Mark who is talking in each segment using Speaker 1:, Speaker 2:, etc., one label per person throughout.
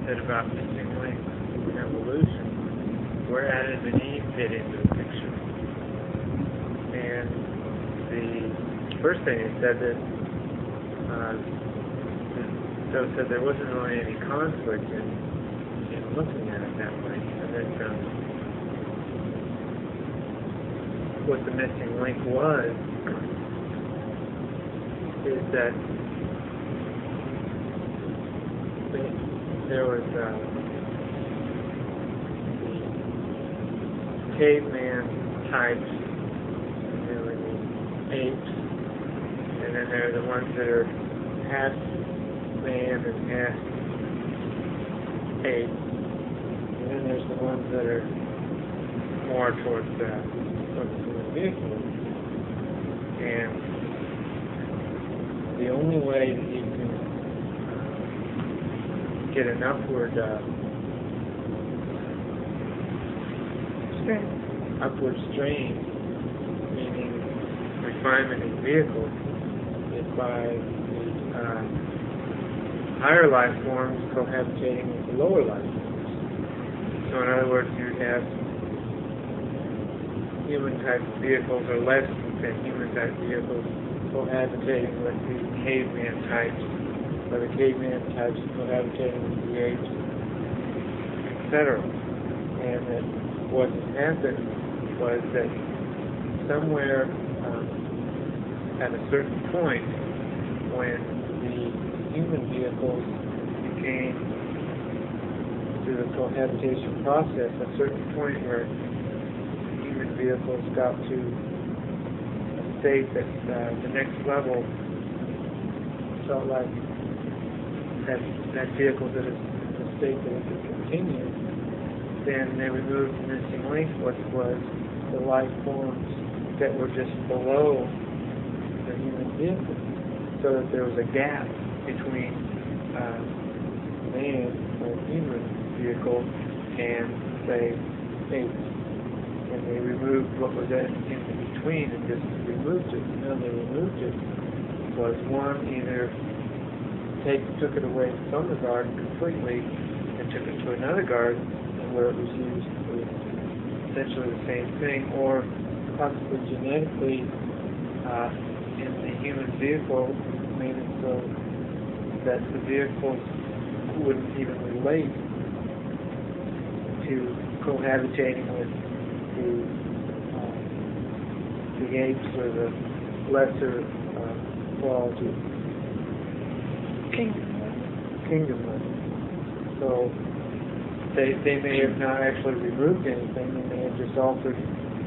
Speaker 1: said about missing links in evolution, where Adam and Eve fit into the picture. And the first thing it said that so it said there wasn't really any conflict in looking at it that way. And that what the missing link was is that there was the caveman types, and there were the apes, and then there are the ones that are half man and half ape, and then there's the ones that are more towards the human vehicle. And the only way that you can get an upward strain, meaning refinement in vehicles, is by the higher life forms cohabitating with the lower life forms. So in other words, you have human type vehicles or less than human type vehicles cohabitating with the caveman types, or the caveman types cohabitating with the apes, etc. And that what happened was that somewhere at a certain point, when the human vehicles became, through the cohabitation process, a certain point where human vehicles got to a state that the next level felt like that vehicle that is the state that it could continue, then they removed the missing link, which was the life forms that were just below the human vehicle, so that there was a gap between man or human vehicle and, say, apes. And they removed what was in between and just removed it. And how they removed it was, one, either took it away from the garden completely and took it to another garden where it was used for essentially the same thing, or possibly genetically in the human vehicle made it so that the vehicles wouldn't even relate to cohabitating with the apes or the lesser quality kingdom. So they may have not actually removed anything, they may have just altered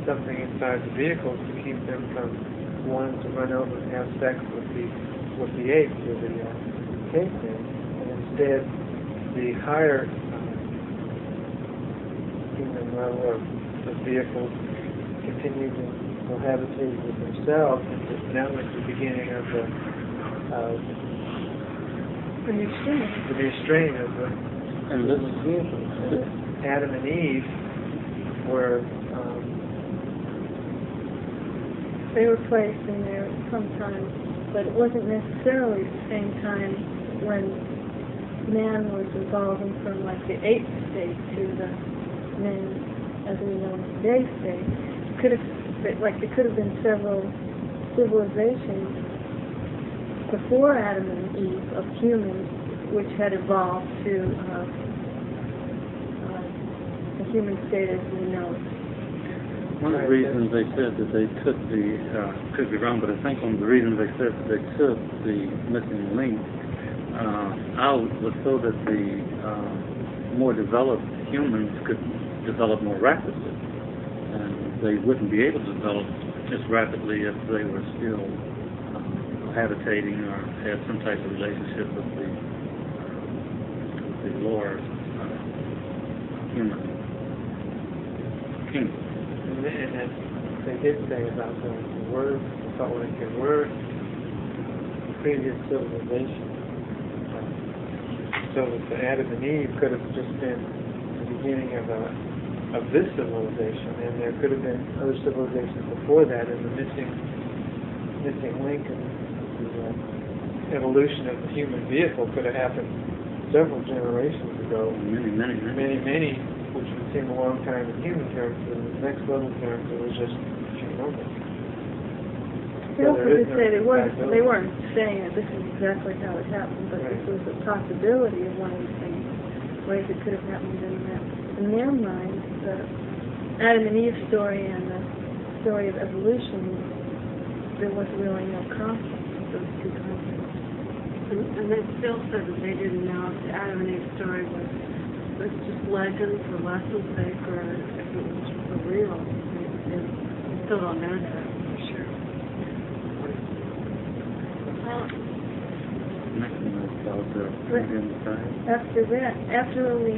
Speaker 1: something inside the vehicles to keep them from wanting to run over and have sex with the apes or the cavemen, and instead the higher human level of vehicles continued to cohabitate with themselves, and that was the beginning of the new strain of the vehicles. Adam and Eve were
Speaker 2: they were placed in there sometimes, but it wasn't necessarily the same time when man was evolving from like the ape state to the man as we know today's state. It could have been several civilizations before Adam and Eve of humans which had evolved to the human state as we know it.
Speaker 3: One of the reasons they said that they took could be wrong, but I think one of the reasons they said that they took the missing link out was so that the more developed humans could develop more rapidly. And they wouldn't be able to develop as rapidly if they were still habitating or had some type of relationship with the lower human kingdom.
Speaker 1: And they did say about the word, they felt like there were previous civilizations. So that Adam and Eve could have just been the beginning of this civilization, and there could have been other civilizations before that, and the missing link in the evolution of the human vehicle could have happened several generations ago.
Speaker 3: Many.
Speaker 1: Which would seem a long time in human terms, but in the next level terms, it was just a few moments.
Speaker 2: They
Speaker 1: So
Speaker 2: also
Speaker 1: there is
Speaker 2: did
Speaker 1: no
Speaker 2: say
Speaker 1: compatibility.
Speaker 2: they weren't saying that this is exactly how it happened, but
Speaker 1: Right.
Speaker 2: this was a possibility of one of the things, ways it could have happened in their mind. The Adam and Eve story and the story of evolution, there was really no conflict with those two concepts.
Speaker 4: And they still said that they didn't know if the Adam and Eve story was just legend for lesson's sake or if it was for real. They still don't know that for sure.
Speaker 2: After that, after we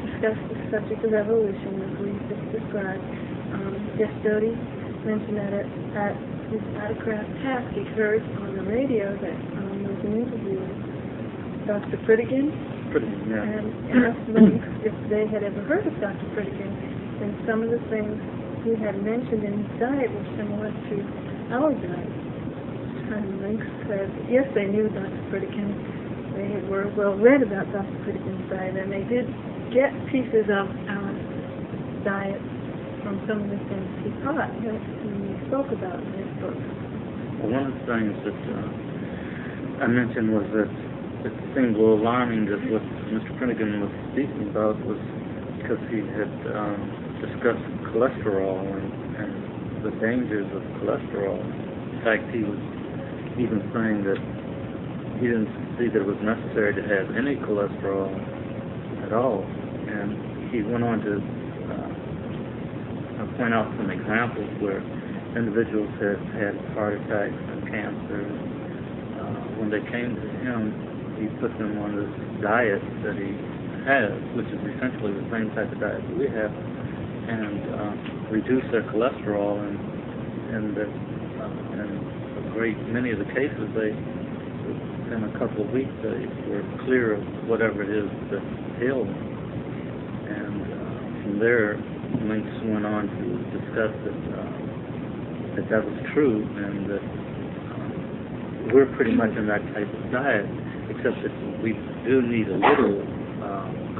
Speaker 2: discussed the subject of evolution, as we just described, Jeff Doty mentioned that at his autocrat task, he heard on the radio that there was an interview with Dr. Pritikin, and asked them if they had ever heard of Dr. Pritikin, and some of the things he had mentioned in his diet were similar to our diet. And Link said, yes, they knew Dr. Pritikin. They were well read about Dr. Pritikin's diet, and they did get pieces of our diet from some of the things he taught, and he spoke about in his book.
Speaker 3: Well, one of the things that I mentioned was that it seemed a little alarming that what Mr. Pritikin was speaking about was because he had discussed cholesterol and the dangers of cholesterol. In fact, he was even saying that he didn't see that it was necessary to have any cholesterol at all. And he went on to point out some examples where individuals had had heart attacks and cancer. When they came to him, he put them on this diet that he has, which is essentially the same type of diet that we have, and reduced their cholesterol, and a great many of the cases, in a couple of weeks, they were clear of whatever it is that ailed them. And from there, Links went on to discuss that was true, and that we're pretty much in that type of diet, except that we do need a little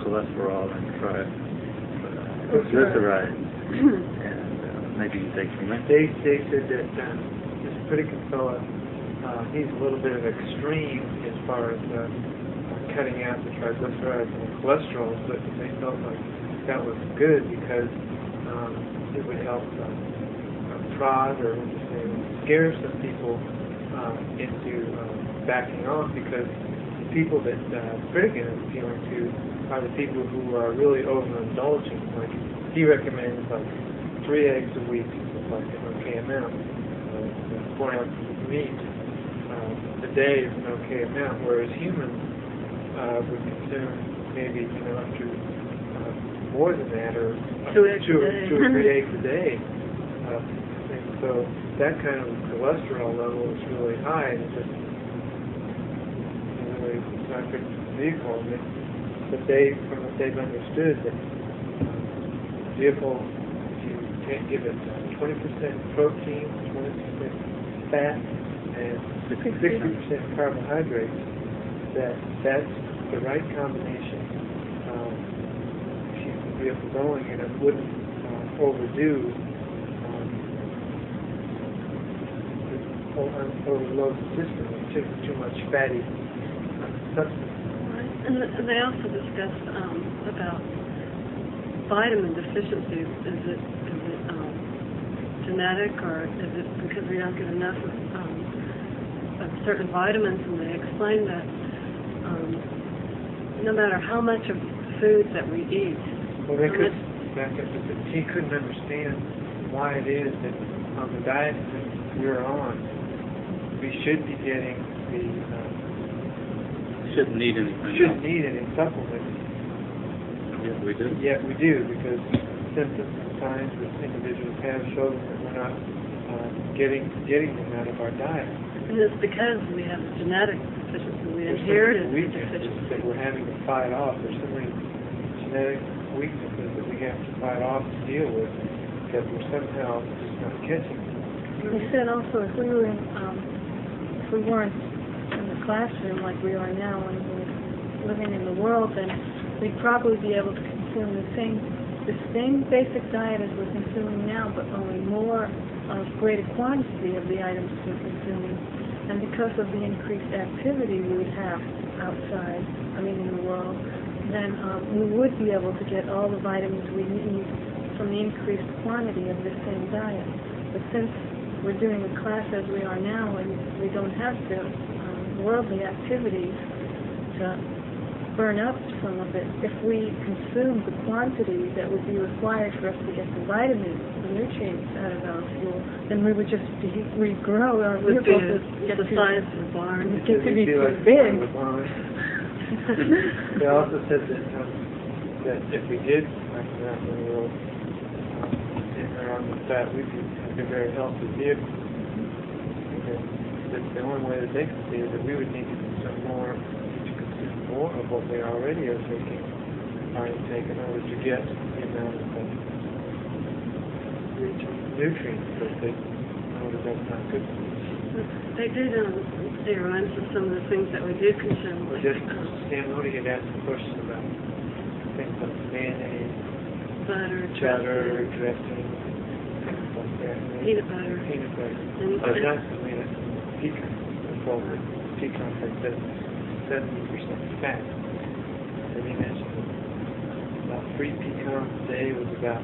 Speaker 3: cholesterol and triglycerides, and maybe you take some.
Speaker 1: They said that this Pritikin fella, he's a little bit of extreme as far as cutting out the triglycerides and the cholesterol, but they felt like that was good because it would help prod or scare some people into backing off, because the people that Pritikin is appealing to are the people who are really overindulging. Like, he recommends like 3 eggs a week, like an okay amount, 4 ounces of meat a day is an okay amount, whereas humans would consume maybe up to more than that, or 2 or 3 eggs a day. And so that kind of cholesterol level is really high, and it's just really not good for the vehicle. But from what they've understood, that vehicle, if you can't give it 20% protein, 20% fat, and 60% carbohydrates, that's the right combination to keep the vehicle going, and it wouldn't overload the system with too much fatty substance.
Speaker 4: And they also discussed about vitamin deficiencies. Is it genetic, or is it because we don't get enough of certain vitamins? And they explained that no matter how much of foods that we eat,
Speaker 1: well, they could back up, but he couldn't understand why it is that on the diet that we're on, we should be getting
Speaker 3: Shouldn't need anything.
Speaker 1: Shouldn't need any supplements.
Speaker 3: Yes, we do.
Speaker 1: Yet we do, because symptoms and signs that individuals have show that we're not getting them out of our diet.
Speaker 4: and it's because we have a genetic deficiency. We
Speaker 1: There's
Speaker 4: inherited
Speaker 1: some
Speaker 4: a
Speaker 1: weaknesses
Speaker 4: deficiency.
Speaker 1: that we're having to fight off. There's so many genetic weaknesses that we have to fight off to deal with that we're somehow just not catching.
Speaker 2: He said also if we weren't in the classroom like we are now, when we're living in the world, then we'd probably be able to consume the same basic diet as we're consuming now, but only more of greater quantity of the items we're consuming. And because of the increased activity we would have outside, in the world, then we would be able to get all the vitamins we need from the increased quantity of the same diet. But since we're doing a class as we are now, and we don't have the worldly activities to burn up some of it, if we consume the quantity that would be required for us to get the vitamins, the nutrients out of our fuel, then we would just regrow our
Speaker 4: Would
Speaker 2: vehicles.
Speaker 4: be the size of the barn.
Speaker 2: Get to be too
Speaker 1: like
Speaker 2: big.
Speaker 1: They also said that if we did like that in the world, sitting around with that, we'd be like a very healthy vehicle. Because the only way that they could see is that we would need to consume more of what we already are taking, are intake in order to get the amount of nutrients that they know that that's not good for us.
Speaker 4: They did theorize of some of the things that we do consume.
Speaker 1: Or just, Stan Moody had asked a question about things like mayonnaise,
Speaker 4: Butter,
Speaker 1: dressing, things like that.
Speaker 4: Peanut butter.
Speaker 1: Oh, not pecans. It's called pecans like this. 70% fat. And he mentioned about 3 pecans a day was about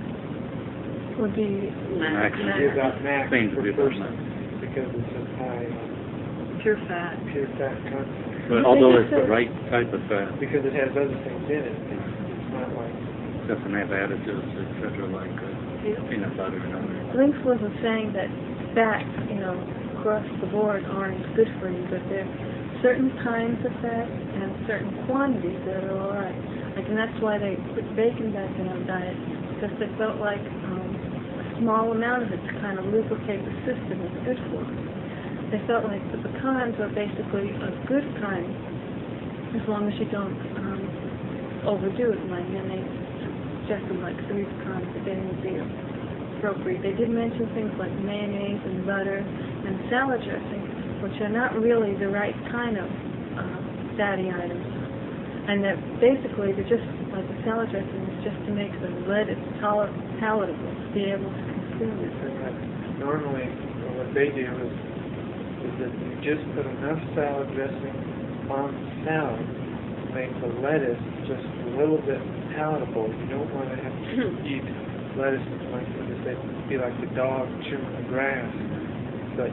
Speaker 2: Would be
Speaker 3: Max.
Speaker 1: max
Speaker 3: Seems to
Speaker 1: per
Speaker 3: be about
Speaker 1: person
Speaker 3: max.
Speaker 1: because it's so high
Speaker 4: Pure fat.
Speaker 1: pure fat content.
Speaker 3: But although it's the right type of fat,
Speaker 1: Because it has other things in it. It's not like
Speaker 3: doesn't have additives, etc., like peanut butter and other.
Speaker 2: Lynx wasn't saying that fat, across the board aren't good for you, but there are certain kinds of fat and certain quantities that are all right. And that's why they put bacon back in our diet, because they felt like a small amount of it to kind of lubricate the system is good for us. They felt like the pecans are basically a good kind, as long as you don't overdo it. And they suggested like 3 pecans a day would be appropriate. They did mention things like mayonnaise and butter and salad dressing, which are not really the right kind of fatty items. And that basically they're just like the salad dressing is just to make the lettuce palatable, to be able to consume it.
Speaker 1: normally what they do is that you just put enough salad dressing on the salad to make the lettuce just a little bit palatable. You don't want to have to eat lettuce like be like the dog chewing the grass. But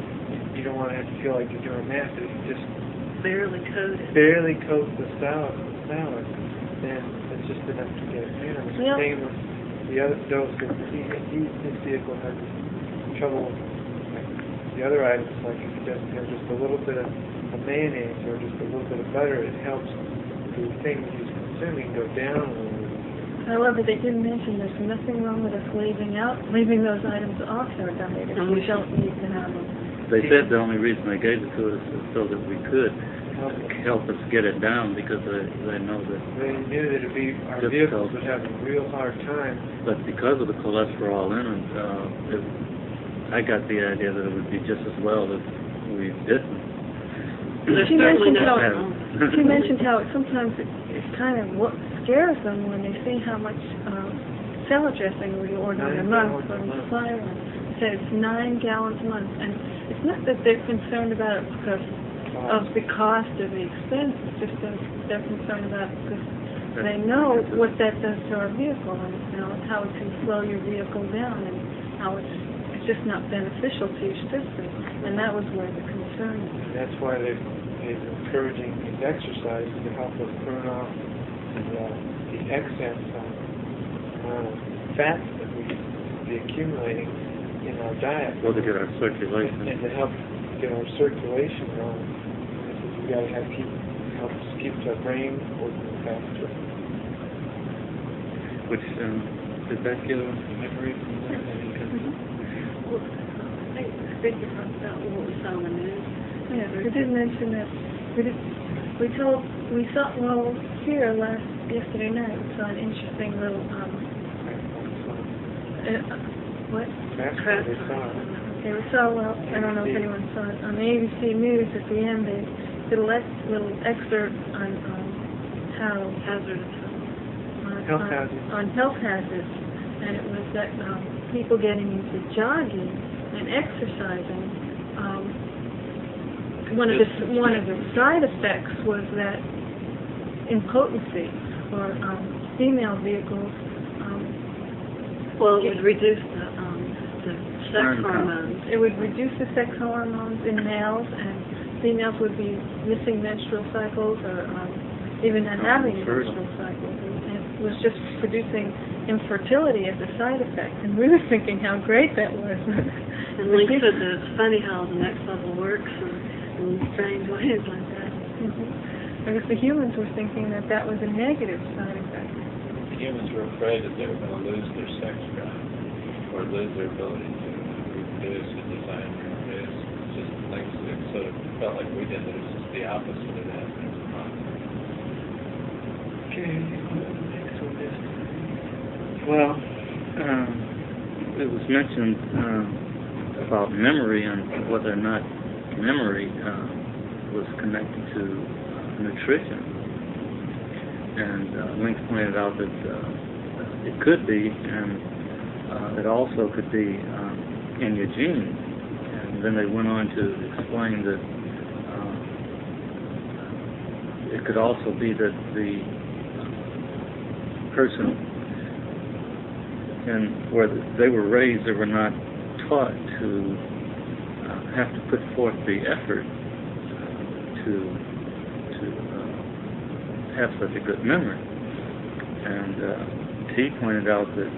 Speaker 1: you don't want to have to feel like you're doing that. But if you just
Speaker 4: Barely coated.
Speaker 1: barely coat the salad, then it's just enough to get it in. It was the
Speaker 2: Yeah.
Speaker 1: same with the other dose. His vehicle has trouble with the other items, like if he doesn't have just a little bit of mayonnaise or just a little bit of butter, it helps the thing that he's consuming go down a little bit.
Speaker 2: However, they did mention there's nothing wrong with us leaving those items off our diet if we don't need to have them.
Speaker 3: They said the only reason they gave it to us is so that we could help us get it down, because they know that.
Speaker 1: They knew that our vehicles would have a real hard time.
Speaker 3: But because of the cholesterol in it, I got the idea that it would be just as well if we didn't.
Speaker 2: She mentioned how
Speaker 3: Yeah.
Speaker 2: sometimes it kind of scares them when they see how much salad dressing we order in a
Speaker 1: 9
Speaker 2: month
Speaker 1: gallons
Speaker 2: from
Speaker 1: a
Speaker 2: the
Speaker 1: month.
Speaker 2: supplier. They said it's 9 gallons a month, and it's not that they're concerned about it because of the cost or the expense. It's just that they're concerned about it because they know what that does to our vehicle, and how it can slow your vehicle down, and how it's just not beneficial to your system. And that was where the concern is.
Speaker 1: And that's why they're encouraging these exercises to help us burn off the excess fats that we be accumulating in our diet.
Speaker 3: Well, to get our circulation.
Speaker 1: And to help get our circulation going, we got to help us keep our brain working faster.
Speaker 3: Which, did that give us memory from that?
Speaker 4: Well, I think you talked about what we saw on the news.
Speaker 2: Yeah, we did mention that we saw here yesterday night we saw an interesting little what?
Speaker 1: That's what they saw.
Speaker 2: Okay, we saw I don't know if anyone saw it on the ABC News at the end. They did a little excerpt on how
Speaker 4: Hazardous.
Speaker 1: Health hazards.
Speaker 2: on health hazards, and it was that people getting into jogging and exercising. One of the side effects was that impotency for female vehicles.
Speaker 4: Well, it would reduce the sex hormones.
Speaker 2: It would reduce the sex hormones in males, and females would be missing menstrual cycles or even not having menstrual cycles. And it was just producing infertility as a side effect. And we were thinking how great that was.
Speaker 4: And Link said that it's funny how the next level works in strange ways like that.
Speaker 2: Because the humans were thinking that that was a negative side effect.
Speaker 5: Humans were afraid that they were going to lose their sex drive or lose their ability to reproduce and design and reproduce. It's just things that sort of felt like we did, that it's just the opposite of that.
Speaker 1: Okay, next on this.
Speaker 3: Well, it was mentioned about memory and whether or not memory was connected to nutrition. And Link pointed out that it could be, and it also could be in your genes. And then they went on to explain that it could also be that the person where they were raised, they were not taught to have to put forth the effort to have such a good memory. And T pointed out that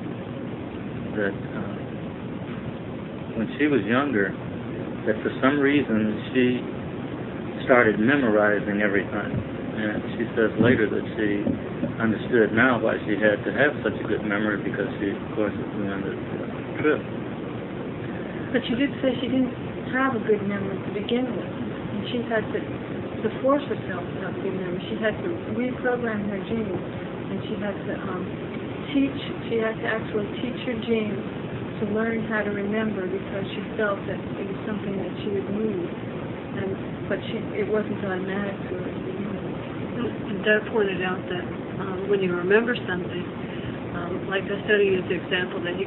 Speaker 3: when she was younger, that for some reason she started memorizing everything. And she says later that she understood now why she had to have such a good memory, because she, of course, was doing the trip.
Speaker 2: But she did say she didn't have a good memory to begin with. And she had to force herself to have a good memory. She had to reprogram her genes. And she had to actually teach her genes to learn how to remember, because she felt that it was something that she would need. But it wasn't automatic to her.
Speaker 4: And Doug pointed out that when you remember something, like I said, he used the example that he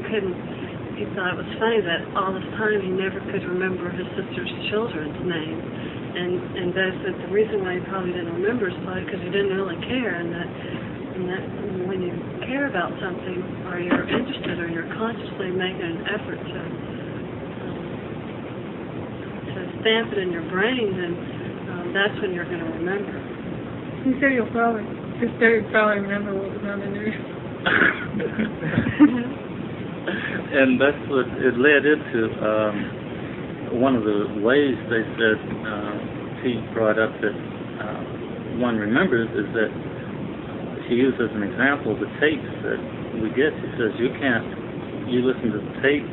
Speaker 4: thought it was funny that all this time he never could remember his sister's children's names. And Doug said the reason why he probably didn't remember is probably because he didn't really care, and that when you care about something, or you're interested, or you're consciously making an effort to stamp it in your brain, then that's when you're going to remember.
Speaker 2: He said you'll probably remember what was on the news.
Speaker 3: And that's what it led into. One of the ways they said Pete brought up that one remembers is that she used as an example the tapes that we get. She says you listen to the tape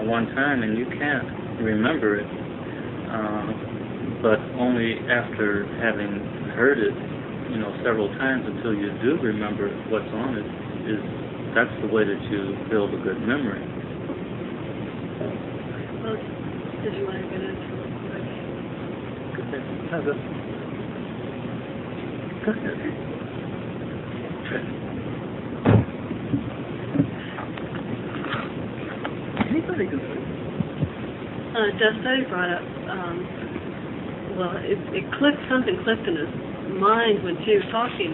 Speaker 3: one time and you can't remember it, but only after having heard it, several times until you do remember what's on it. That's the way that you build a good memory.
Speaker 4: Well, did you want to get into it?
Speaker 3: Go ahead. Anybody can say.
Speaker 4: Destiny brought up, something clicked in his mind when she was talking.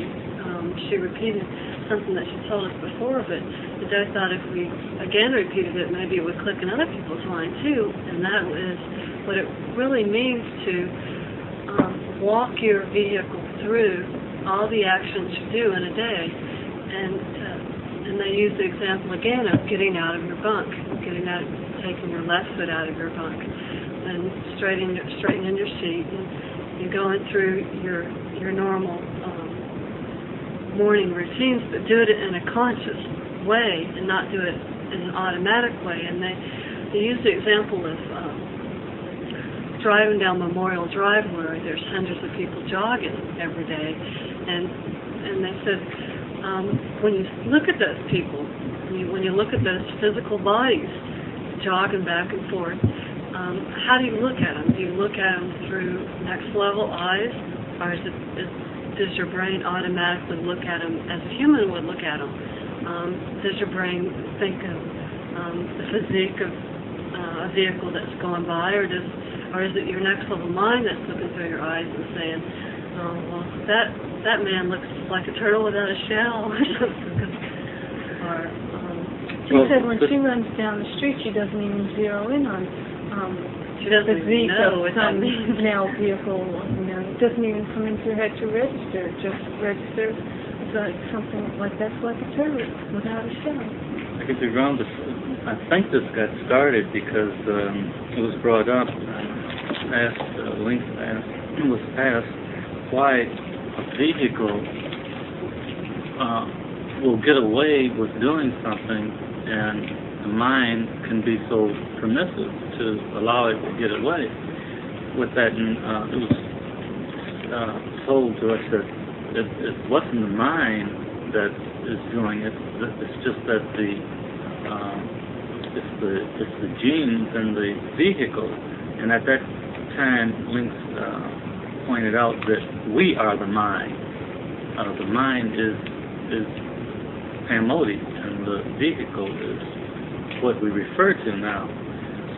Speaker 4: She repeated something that she told us before, but I thought if we again repeated it, maybe it would click in other people's mind too, and that is what it really means to walk your vehicle through all the actions you do in a day. And they use the example again of getting out of your bunk, taking your left foot out of your bunk, and straightening your seat, and going through your normal morning routines, but do it in a conscious way and not do it in an automatic way. And they use the example of driving down Memorial Drive, where there's hundreds of people jogging every day, and they said when you look at those people, when you look at those physical bodies jogging back and forth, how do you look at them? Do you look at them through next level eyes, or is does your brain automatically look at them as a human would look at them? Does your brain think of the physique of a vehicle that's going by, or is it your next level mind that's looking through your eyes and saying, oh, well, that man looks like a turtle without a shell, or something? Or,
Speaker 2: she said when she runs down the street, she doesn't even zero in on
Speaker 4: she doesn't
Speaker 2: physique
Speaker 4: know
Speaker 2: of
Speaker 4: what that
Speaker 2: some
Speaker 4: means.
Speaker 2: male vehicle. It doesn't even come into her head to register. It just registers as like something like that's like a turtle without a shell.
Speaker 3: I could be wrong, but I think this got started because it was brought up, was asked why a vehicle will get away with doing something and the mind can be so permissive to allow it to get away with that. And it was told to us that it wasn't the mind that is doing it. It's just that it's the genes and the vehicle. And at that time, Lynx pointed out that we are the mind. The mind is Pamodi, and the vehicle is what we refer to now.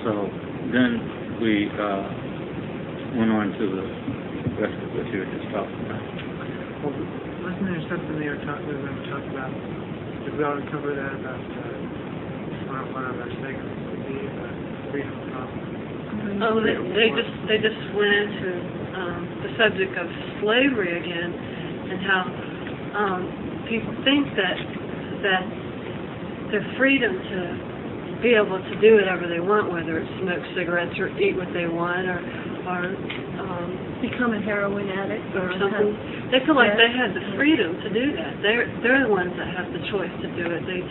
Speaker 3: So then we went on to the rest of what you were just talking about.
Speaker 1: Well, wasn't there something we were talking about? Did we already cover that about one of our segments would be freedom from?
Speaker 4: Oh, they just went into the subject of slavery again, and how people think that their freedom to be able to do whatever they want, whether it's smoke cigarettes or eat what they want, or
Speaker 2: become a heroin addict
Speaker 4: or something. They feel like they have the freedom to do that. They're the ones that have the choice to do it. They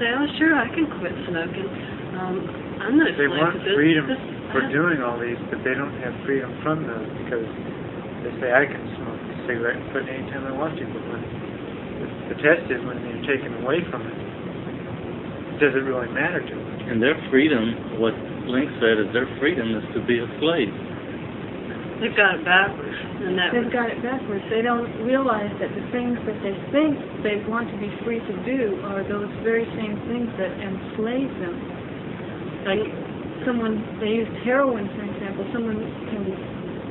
Speaker 4: say, oh, sure, I can quit smoking. I'm not a
Speaker 1: They
Speaker 4: slave
Speaker 1: want
Speaker 4: to this.
Speaker 1: freedom for doing all these, but they don't have freedom from those because they say, I can smoke a cigarette and quit anytime I want to, but when the test is when you're taken away from it, does it really matter to them?
Speaker 3: And their freedom, what Lynx said, is their freedom is to be a slave.
Speaker 4: They've got it backwards. And
Speaker 2: They've got it backwards. They don't realize that the things that they think they want to be free to do are those very same things that enslave them. Like someone, they used heroin, for example. Someone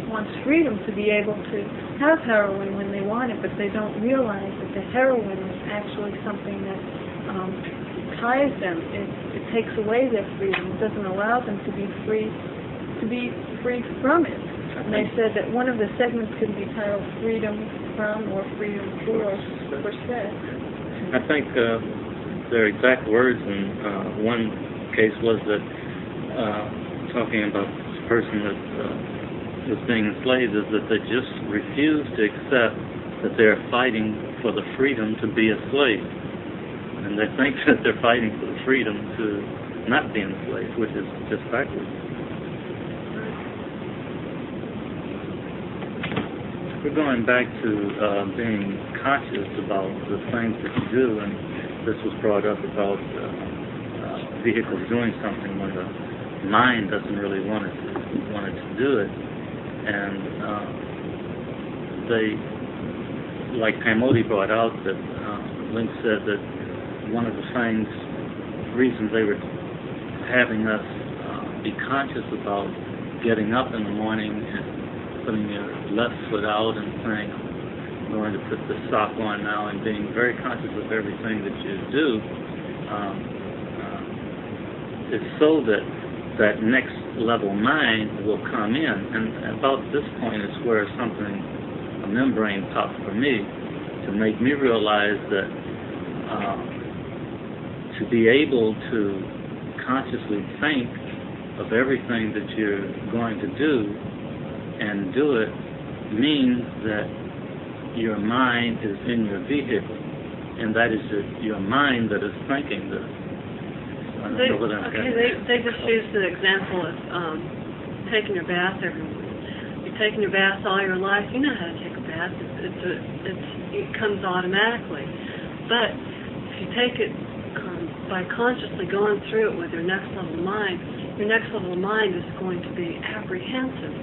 Speaker 2: wants freedom to be able to have heroin when they want it, but they don't realize that the heroin is actually something that ties them. It takes away their freedom. It doesn't allow them to be free from it. And they said that one of the segments could be titled Freedom From or Freedom For Sex.
Speaker 3: I think their exact words in one case was that talking about this person that was being enslaved is that they just refuse to accept that they're fighting for the freedom to be a slave. And they think that they're fighting for the freedom to not be enslaved, which is just backwards. We're going back to being conscious about the things that you do, and this was brought up about vehicles doing something when the mind doesn't really want it to do it. And they, like Pamodi brought out, that Lynx said that one of the reasons they were having us be conscious about getting up in the morning and putting your left foot out and saying, I'm going to put the sock on now, and being very conscious of everything that you do, is so that that next level mind will come in. And about this point is where a membrane popped for me to make me realize that to be able to consciously think of everything that you're going to do and do it means that your mind is in your vehicle, and that is your mind that is thinking this.
Speaker 4: They just used the example of taking your bath every morning. You're taking your bath all your life. You know how to take a bath. It comes automatically. But if you take it by consciously going through it with your next level mind is going to be apprehensive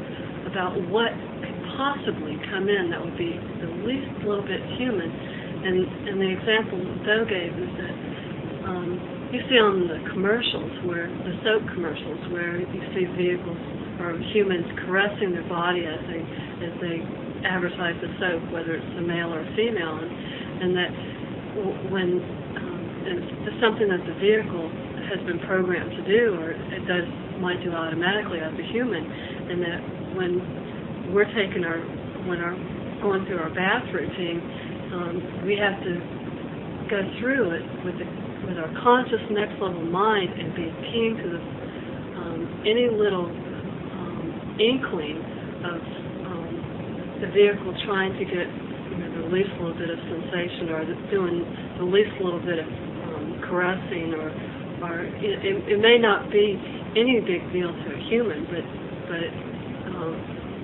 Speaker 4: about what could possibly come in that would be the least little bit human. And the example Doe gave is that you see on the commercials, where the soap commercials, where you see vehicles or humans caressing their body as they advertise the soap, whether it's a male or a female, and that when it's something that the vehicle has been programmed to do, or it might do automatically as a human, and that when we're going through our bath routine, we have to go through it with our conscious next level mind and be keen to any little inkling of the vehicle trying to get the least little bit of sensation, or doing the least little bit of caressing, or it may not be any big deal to a human, but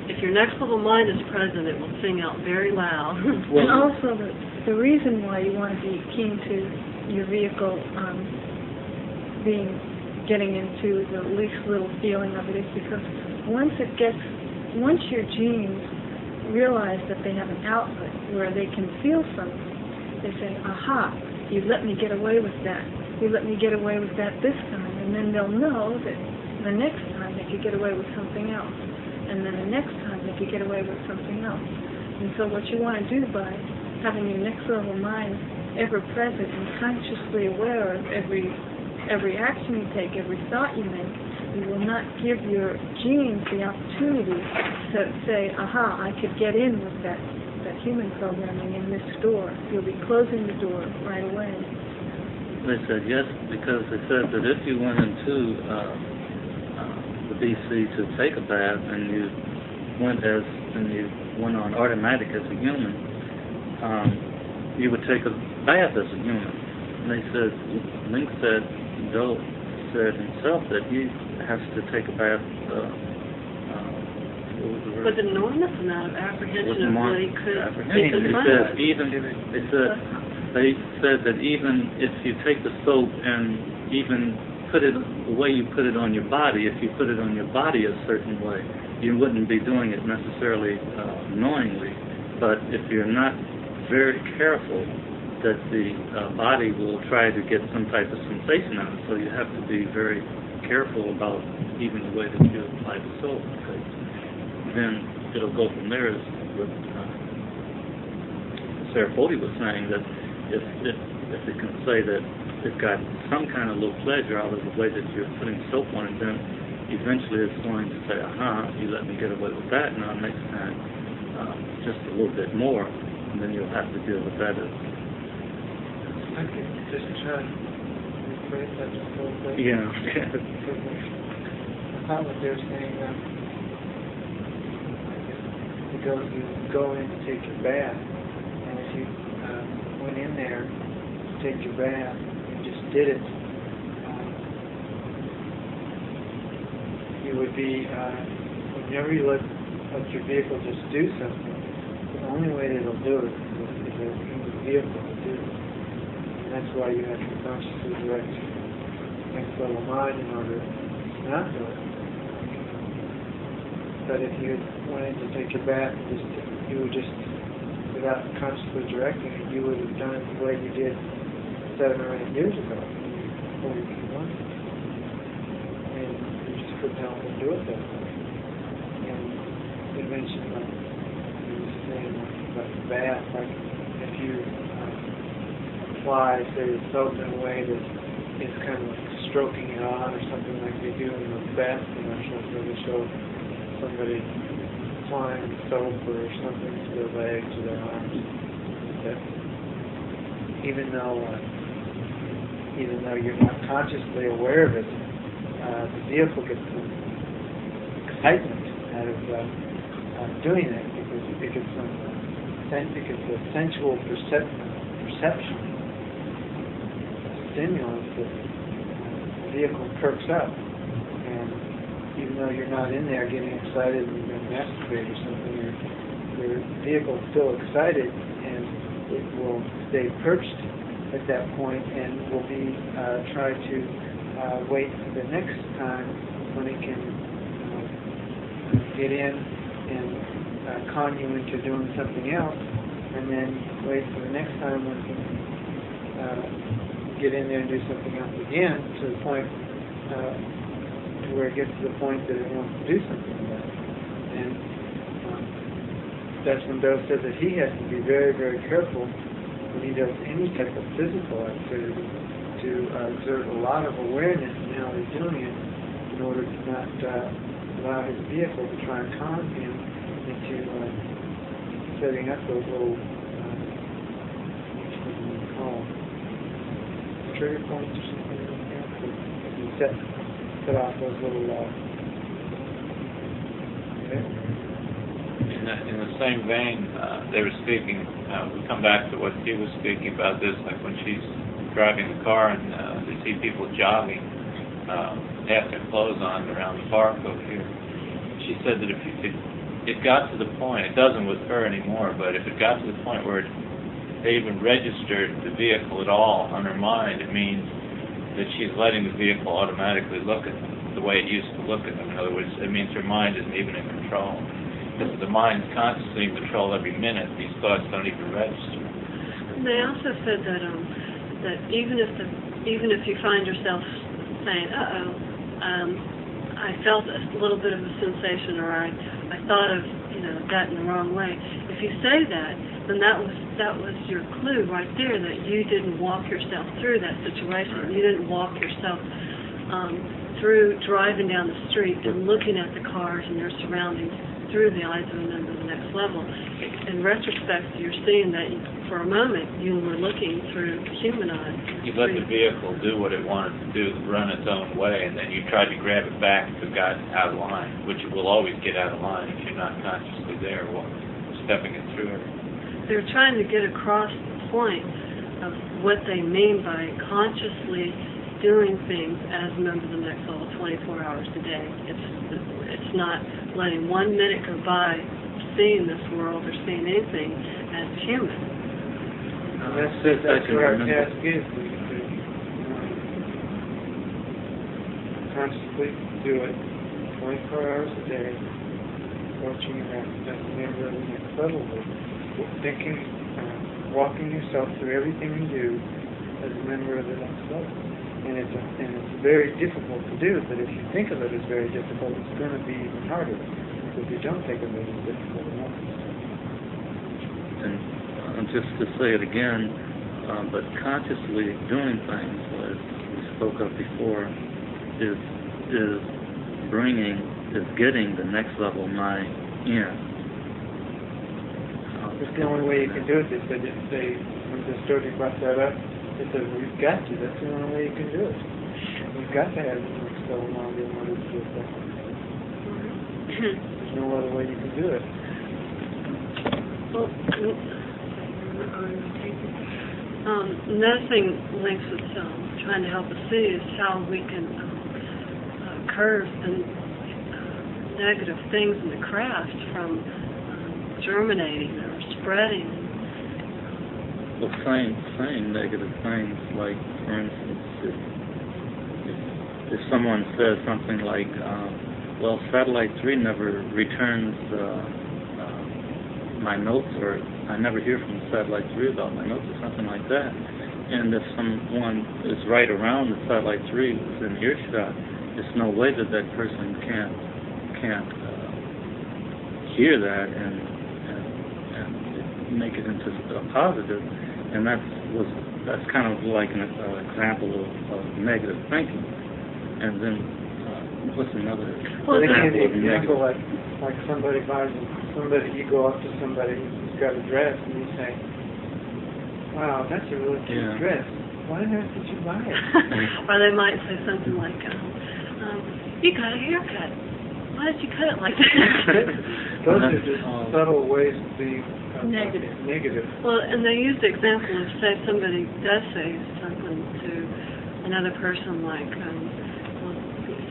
Speaker 4: if your next level mind is present, it will sing out very loud.
Speaker 2: And also the reason why you want to be keen to your vehicle getting into the least little feeling of it is because once your genes realize that they have an outlet where they can feel something, they say, aha, you let me get away with that. You let me get away with that this time. And then they'll know that the next time they could get away with something else. And then the next time they could get away with something else. And so what you want to do by having your next level mind ever present and consciously aware of every action you take, every thought you make, you will not give your genes the opportunity to say, aha, I could get in with that human programming in this door. You'll be closing the door right away.
Speaker 3: They said yes, because they said that if you went into the BC to take a bath and you went on automatic as a human, you would take a bath as a human. And they said, Link said, Doe said himself that he has to take a bath.
Speaker 4: With an enormous amount of apprehension of what he could be confronted.
Speaker 3: They said that even if you take the soap and even put it the way you put it on your body, if you put it on your body a certain way, you wouldn't be doing it necessarily knowingly. But if you're not very careful, that the body will try to get some type of sensation out of it. So you have to be very careful about even the way that you apply the soap, because then it'll go from there, as what Sarah Fody was saying, that if it can say that it got some kind of little pleasure out of the way that you're putting soap on it, then eventually it's going to say, aha, you let me get away with that, now next time just a little bit more, and then you'll have to deal with that as
Speaker 1: I could just try to rephrase that just a little bit.
Speaker 3: yeah.
Speaker 1: I thought what they were saying, you go in to take your bath, and if you went in there to take your bath and just did it, you would be, whenever you let your vehicle just do something, the only way that it'll do it is a human vehicle to do it. And that's why you have to consciously direct next level mind in order to not do it. But if you went in to take your bath, you would just, without consciously directing it, you would have done it the way you did 7 or 8 years ago, before you came on. And you just couldn't help but do it that way. And you mentioned, like, you were saying about the bath, like, if you apply, say, the soap in a way that is kind of like stroking it on, or something like they do in the bath commercials where they show somebody applying soap or something to their legs or their arms. That even though you're not consciously aware of it, the vehicle gets some excitement out of doing it, because it gets a sensual perception stimulus that the vehicle perks up. Even though you're not in there getting excited and you're going to masturbate or something, your vehicle's still excited, and it will stay perched at that point and will be try to wait for the next time when it can get in and con you into doing something else, and then wait for the next time when you get in there and do something else again, to the point to where it gets to the point that it wants to do something about it. And that's when Bill said that he has to be very, very careful when he does any type of physical activity to exert a lot of awareness in how he's doing it, in order to not allow his vehicle to try and con him into setting up those little what do you call them? Trigger points or something like that. You set off those little
Speaker 5: In the same vein, they were speaking, we come back to what he was speaking about this, like when she's driving the car and they see people jogging, they have their clothes on around the park over here. She said that if it got to the point, it doesn't with her anymore, but if it got to the point where they even registered the vehicle at all on her mind, it means that she's letting the vehicle automatically look at them the way it used to look at them. In other words, it means her mind isn't even in control. Because the mind's consciously in control every minute, these thoughts don't even register.
Speaker 4: And they also said that that even if you find yourself saying, I felt a little bit of a sensation, or I thought of that in the wrong way. If you say that, then that was your clue right there that you didn't walk yourself through that situation. You didn't walk yourself through driving down the street and looking at the cars and their surroundings through the eyes of a member of the next level. In retrospect, you're seeing that for a moment you were looking through human eyes.
Speaker 5: You let the vehicle do what it wanted to do, run its own way, and then you tried to grab it back if it got out of line, which it will always get out of line if you're not consciously there stepping it through it.
Speaker 4: They're trying to get across the point of what they mean by consciously doing things as a member of the next level 24 hours a day. It's not letting 1 minute go by seeing this world or seeing anything as human.
Speaker 1: That's what our task is. We consciously do it 24 hours a day, watching that member of the next level, thinking, walking yourself through everything you do as a member of the next level. And it's very difficult to do, but if you think of it as very difficult, it's going to be even harder. Because if you don't think of it as difficult enough.
Speaker 3: And just to say it again, but consciously doing things, as we spoke of before, is getting the next level mind in.
Speaker 1: That's the only way you can do it. They said when the story brought that up, they said, we've got to. That's the only way you can do it. We've got to have the next level mind in order to do it that way. There's no other way you can do it.
Speaker 4: Well, another thing links with trying to help us see is how we can curve the negative things in the craft from germinating or spreading.
Speaker 3: Well, saying negative things, like, for instance, if someone says something like, well, Satellite 3 never returns my notes, or I never hear from Satellite 3 about my notes, or something like that, and if someone is right around the Satellite 3 who's in earshot, there's no way that person can't hear that and make it into a positive. And that's kind of like an example of negative thinking. And then what's another example of negative?
Speaker 1: Like somebody you go up to somebody who's got a dress and you say, "Wow, that's a really cute dress. Why on earth did you buy it?"
Speaker 4: Or they might say something like, "You got a haircut. Why did you cut it like that?"
Speaker 1: Those are just subtle ways to be negative.
Speaker 4: Well, and they use the example of, say, somebody does say something to another person like, well,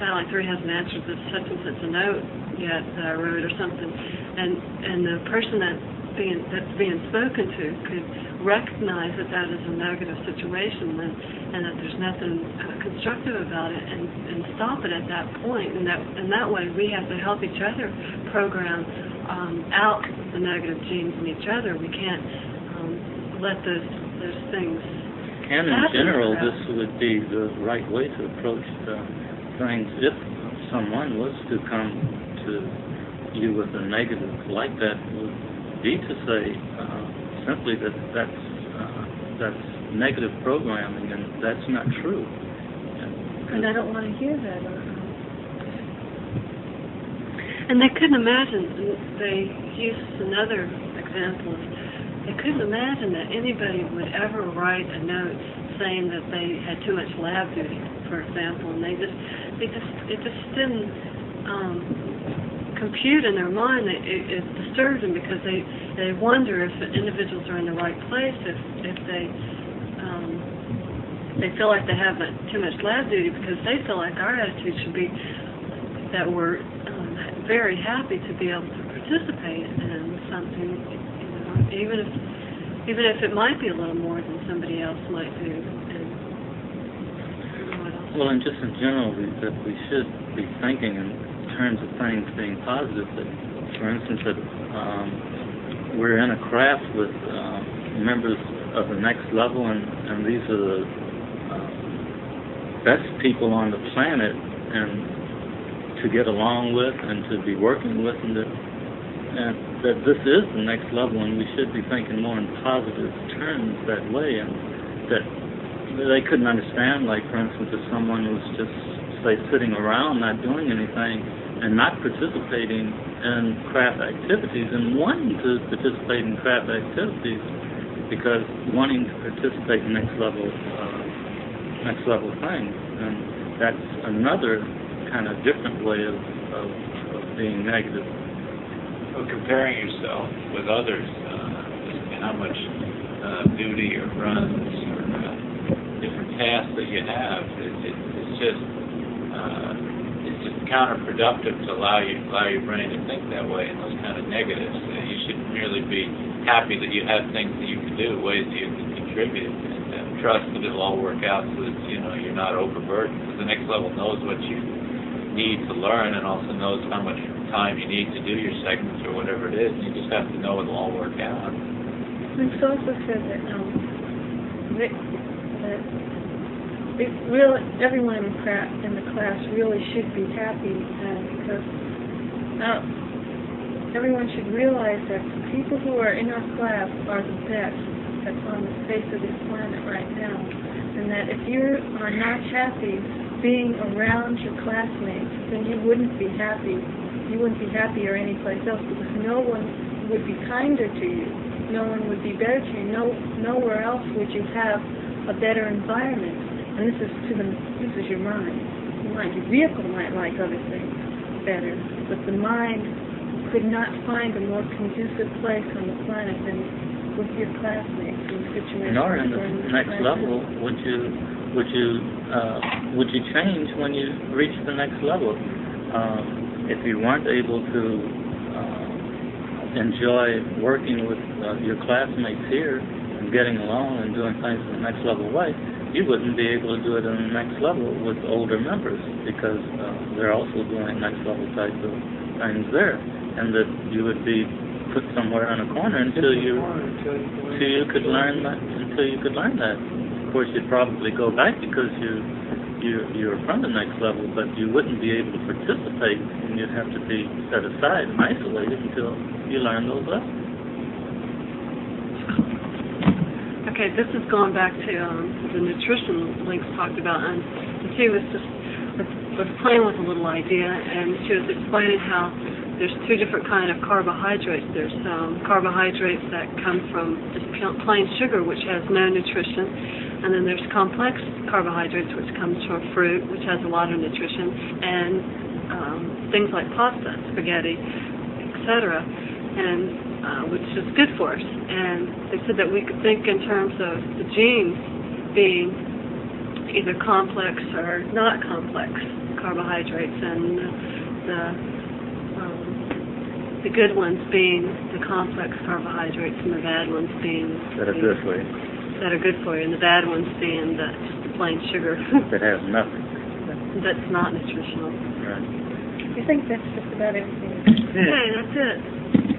Speaker 4: Satellite 3 hasn't answered this such and such a note yet that I wrote or something, and the person that's being spoken to could recognize that is a negative situation and that there's nothing constructive about it and stop it at that point. And that way we have to help each other program out the negative genes in each other. We can't let those things
Speaker 3: And in
Speaker 4: happen.
Speaker 3: general, this would be the right way to approach things. If someone was to come to you with a negative like that, would be to say simply that that's negative programming, and that's not true.
Speaker 2: And I don't want to hear that.
Speaker 4: And they couldn't imagine, they used another example, they couldn't imagine that anybody would ever write a note saying that they had too much lab duty, for example, and it just didn't compute in their mind. It disturbs them because they wonder if the individuals are in the right place, if they feel like they have too much lab duty, because they feel like our attitude should be that we're very happy to be able to participate in something, even if it might be a little more than somebody else might do.
Speaker 3: Well, and just in general, that we should be thinking in terms of things being positive. That, for instance, that we're in a craft with members of the next level, and these are the best people on the planet, and to get along with and to be working with, and that this is the next level, and we should be thinking more in positive terms that way, and that they couldn't understand, like, for instance, if someone was just, say, sitting around not doing anything and not participating in craft activities and wanting to participate in craft activities because wanting to participate in next level things, and that's another kind of different way of being negative.
Speaker 5: Well, comparing yourself with others, how much duty or runs or different tasks that you have, it's just counterproductive to allow your brain to think that way in those kind of negatives. You should merely be happy that you have things that you can do, ways that you can contribute, and trust that it'll all work out so that you're not overburdened. Because the next level knows what you need to learn and also knows how much time you need to do your segments or whatever it is. You just have to know it'll all work out.
Speaker 2: It's also said that everyone in the class really should be happy, because everyone should realize that the people who are in our class are the best that's on the face of this planet right now, and that if you are not happy being around your classmates, then you wouldn't be happy. You wouldn't be happier anyplace else, because no one would be kinder to you. No one would be better to you. Nowhere else would you have a better environment. And this is your mind. Your vehicle might like other things better, but the mind could not find a more conducive place on the planet than with your classmates in situations.
Speaker 3: Nor in the next level would you change when you reach the next level. If you weren't able to enjoy working with your classmates here and getting along and doing things in the next level way, you wouldn't be able to do it in the next level with older members, because they're also doing next level type of things there, and that you would be put somewhere in a corner until you could learn that. Of course, you'd probably go back because you're from the next level, but you wouldn't be able to participate, and you'd have to be set aside and isolated until you learn those lessons.
Speaker 4: Okay, this has gone back to the nutrition links talked about, and she was playing with a little idea, and she was explaining how there's two different kind of carbohydrates. There's carbohydrates that come from just plain sugar, which has no nutrition, and then there's complex carbohydrates, which comes from fruit, which has a lot of nutrition, and things like pasta, spaghetti, etc., and which is good for us. And they said that we could think in terms of the genes being either complex or not complex carbohydrates, and the good ones being the complex carbohydrates, and the bad ones being
Speaker 3: that are good for you.
Speaker 4: That are good for you, and the bad ones being just the plain sugar
Speaker 3: that has nothing.
Speaker 4: that's not nutritional.
Speaker 3: Right.
Speaker 2: I think that's just about everything.
Speaker 4: Okay, that's it.